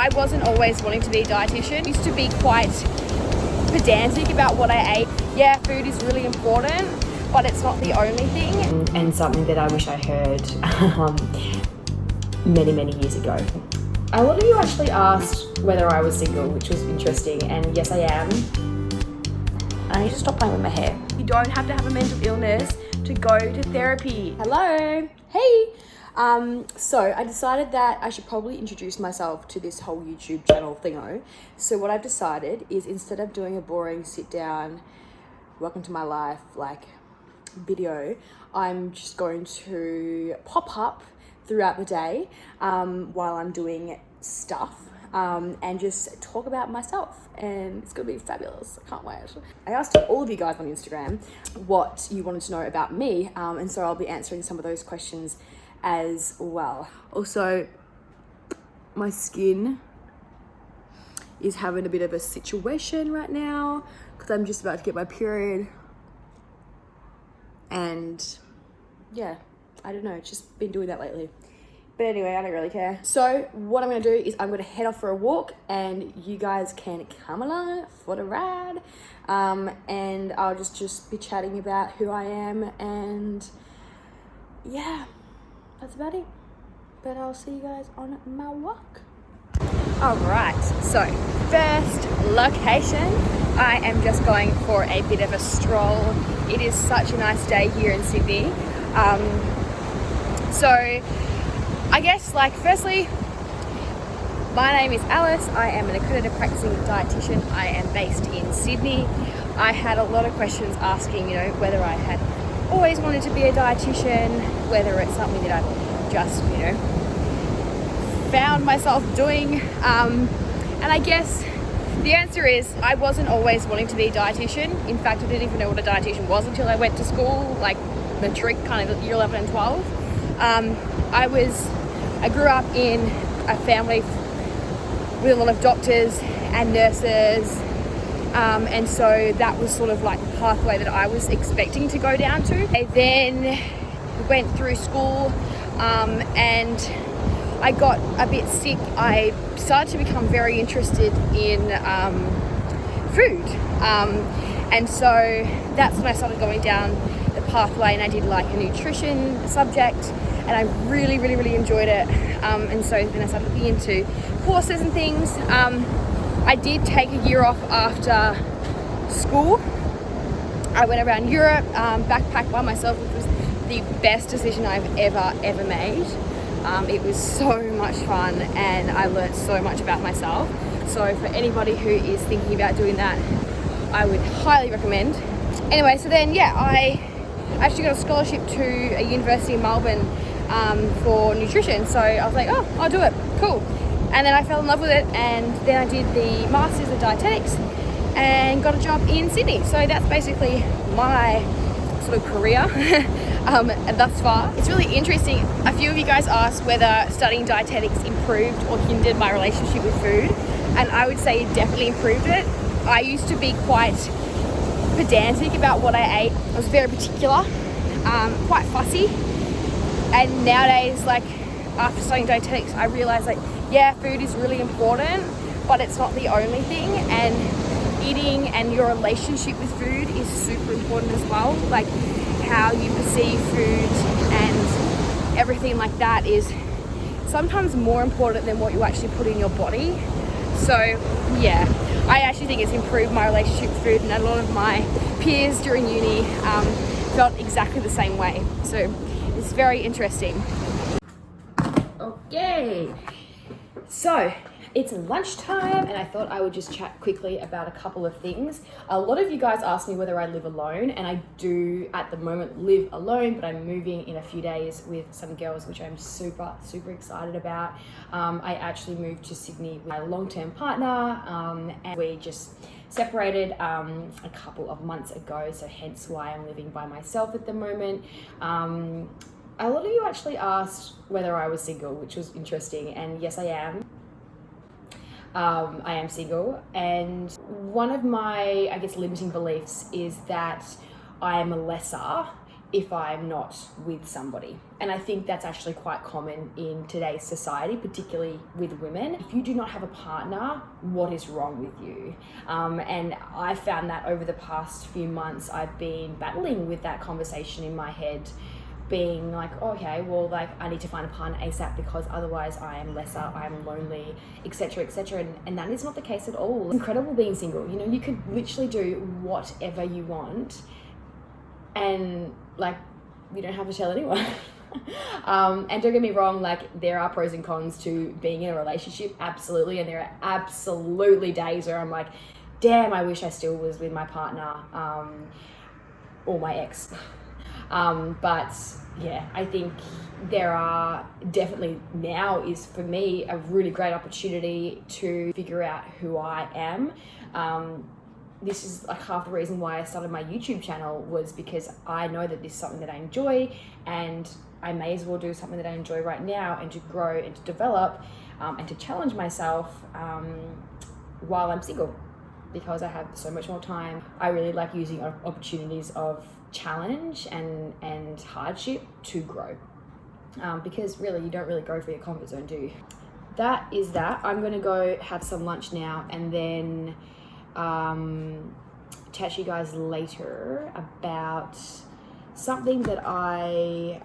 I wasn't always wanting to be a dietitian. I used to be quite pedantic about what I ate. Yeah, food is really important, but it's not the only thing. And something that I wish I heard many years ago. A lot of you actually asked whether I was single, which was interesting, and yes I am. I need to stop playing with my hair. You don't have to have a mental illness to go to therapy. Hello, hey. So I decided that I should probably introduce myself to this whole YouTube channel thingo. So what I've decided is, instead of doing a boring sit down, welcome to my life like video, I'm just going to pop up throughout the day while I'm doing stuff and just talk about myself, and it's gonna be fabulous. I can't wait. I asked all of you guys on Instagram what you wanted to know about me, and so I'll be answering some of those questions as well. Also, my skin is having a bit of a situation right now because I'm just about to get my period, and yeah, I don't know, it's just been doing that lately. But anyway, I don't really care. So what I'm gonna do is I'm gonna head off for a walk, and you guys can come along for the ride. And I'll just be chatting about who I am, and yeah, that's about it. But I'll see you guys on my walk. All right, so first location, I am just going for a bit of a stroll. It is such a nice day here in Sydney. So I guess, like, firstly, my name is Alice. I am an accredited practicing dietitian. I am based in Sydney. I had a lot of questions asking, whether I had always wanted to be a dietitian, whether it's something that I've just, found myself doing. And I guess the answer is I wasn't always wanting to be a dietitian. In fact, I didn't even know what a dietitian was until I went to school, like matric, kind of year 11 and 12. I grew up in a family with a lot of doctors and nurses, and so that was sort of like the pathway that I was expecting to go down to. I then went through school, and I got a bit sick. I started to become very interested in food, and so that's when I started going down the pathway, and I did like a nutrition subject, and I really enjoyed it. And so then I started looking into courses and things. I did take a year off after school. I went around Europe, backpacked by myself, which was the best decision I've ever made. It was so much fun, and I learned so much about myself. So for anybody who is thinking about doing that, I would highly recommend. Anyway, so then I actually got a scholarship to a university in Melbourne for nutrition. So I was like, oh, I'll do it, cool. And then I fell in love with it, and then I did the Masters of Dietetics and got a job in Sydney. So that's basically my sort of career thus far. It's really interesting. A few of you guys asked whether studying dietetics improved or hindered my relationship with food, and I would say it definitely improved it. I used to be quite pedantic about what I ate. I was very particular, quite fussy, and nowadays, like, after studying dietetics, I realized, like, yeah, food is really important, but it's not the only thing, and eating and your relationship with food is super important as well. Like, how you perceive food and everything like that is sometimes more important than what you actually put in your body. So yeah, I actually think it's improved my relationship with food, and a lot of my peers during uni felt exactly the same way. So it's very interesting. Okay, so it's lunchtime, and I thought I would just chat quickly about a couple of things. A lot of you guys asked me whether I live alone, and I do at the moment live alone, but I'm moving in a few days with some girls, which I'm super excited about. I actually moved to Sydney with my long-term partner, and we just separated a couple of months ago, so hence why I'm living by myself at the moment. A lot of you actually asked whether I was single, which was interesting, and yes I am. I am single, and one of my, I guess, limiting beliefs is that I am a lesser if I'm not with somebody. And I think that's actually quite common in today's society, particularly with women. If you do not have a partner, what is wrong with you? And I found that over the past few months, I've been battling with that conversation in my head, being like, okay, well, like I need to find a partner ASAP because otherwise I am lesser, I'm lonely, etc., etc. And that is not the case at all. It's incredible being single. You know, you could literally do whatever you want, and like you don't have to tell anyone. And don't get me wrong, like there are pros and cons to being in a relationship, absolutely, and there are absolutely days where I'm like, damn, I wish I still was with my partner, or my ex. But yeah, I think there are definitely, now is for me a really great opportunity to figure out who I am. This is like half the reason why I started my YouTube channel, was because I know that this is something that I enjoy, and I may as well do something that I enjoy right now, and to grow and to develop, and to challenge myself while I'm single, because I have so much more time. I really like using opportunities of challenge and hardship to grow, because really you don't really go for your comfort zone, do you? That is that. I'm gonna go have some lunch now, and then chat to you guys later about something that I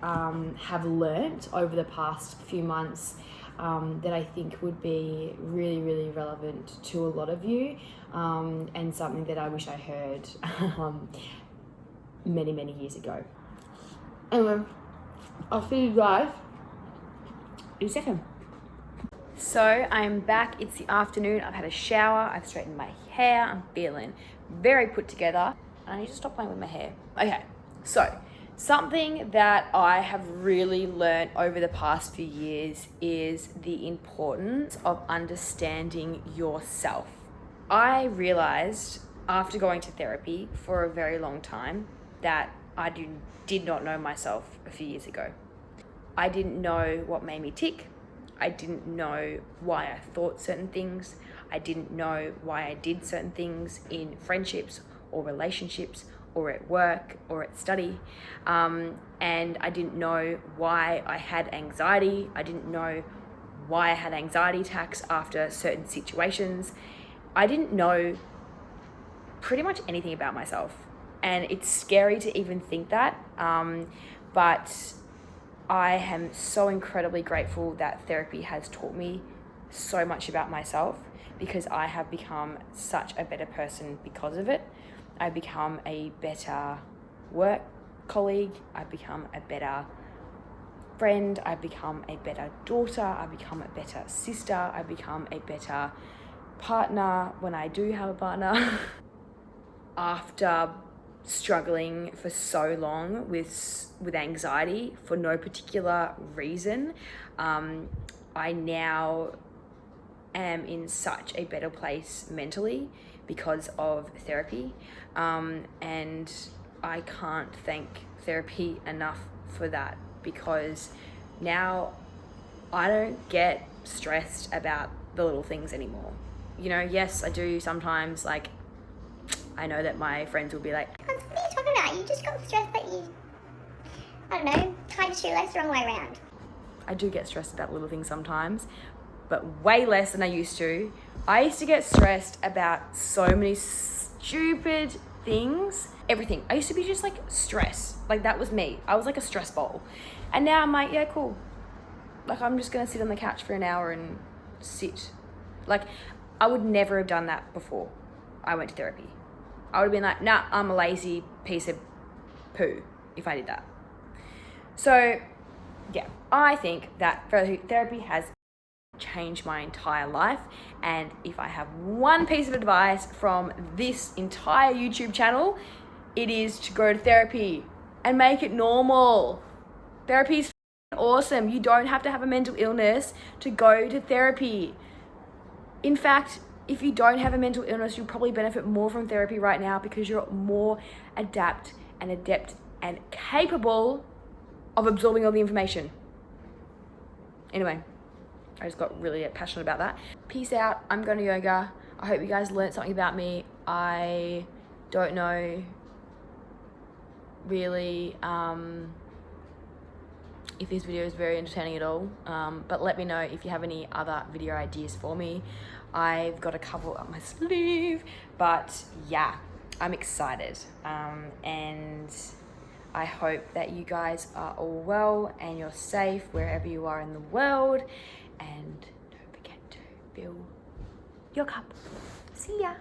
have learnt over the past few months, that I think would be really, really relevant to a lot of you, and something that I wish I heard many, many years ago. Anyway, I'll see you guys in a second. So I'm back, it's the afternoon, I've had a shower, I've straightened my hair, I'm feeling very put together. I need to stop playing with my hair. Okay, so something that I have really learned over the past few years is the importance of understanding yourself. I realized after going to therapy for a very long time that I did not know myself a few years ago. I didn't know what made me tick. I didn't know why I thought certain things. I didn't know why I did certain things in friendships or relationships or at work or at study. And I didn't know why I had anxiety. I didn't know why I had anxiety attacks after certain situations. I didn't know pretty much anything about myself. And it's scary to even think that. But I am so incredibly grateful that therapy has taught me so much about myself, because I have become such a better person because of it. I've become a better work colleague. I've become a better friend. I've become a better daughter. I've become a better sister. I've become a better partner when I do have a partner. After struggling for so long with anxiety for no particular reason, I now am in such a better place mentally because of therapy, and I can't thank therapy enough for that, because now I don't get stressed about the little things anymore. You know, yes, I do sometimes, like, I know that my friends will be like, what are you talking about? You just got stressed that you, I don't know, tied your shoelace the wrong way around. I do get stressed about little things sometimes, but way less than I used to. I used to get stressed about so many stupid things, everything. I used to be just like stress. Like that was me. I was like a stress ball. And now I'm like, yeah, cool. Like I'm just gonna sit on the couch for an hour and sit. Like I would never have done that before I went to therapy. I would have been like, nah, I'm a lazy piece of poo if I did that. So yeah, I think that therapy has changed my entire life. And if I have one piece of advice from this entire YouTube channel, it is to go to therapy and make it normal. Therapy is awesome. You don't have to have a mental illness to go to therapy. In fact, if you don't have a mental illness, you'll probably benefit more from therapy right now, because you're more adept and capable of absorbing all the information. Anyway, I just got really passionate about that. Peace out. I'm going to yoga. I hope you guys learned something about me. I don't know really if this video is very entertaining at all, but let me know if you have any other video ideas for me. I've got a couple up my sleeve, but yeah, I'm excited, and I hope that you guys are all well and you're safe wherever you are in the world, and don't forget to fill your cup. See ya.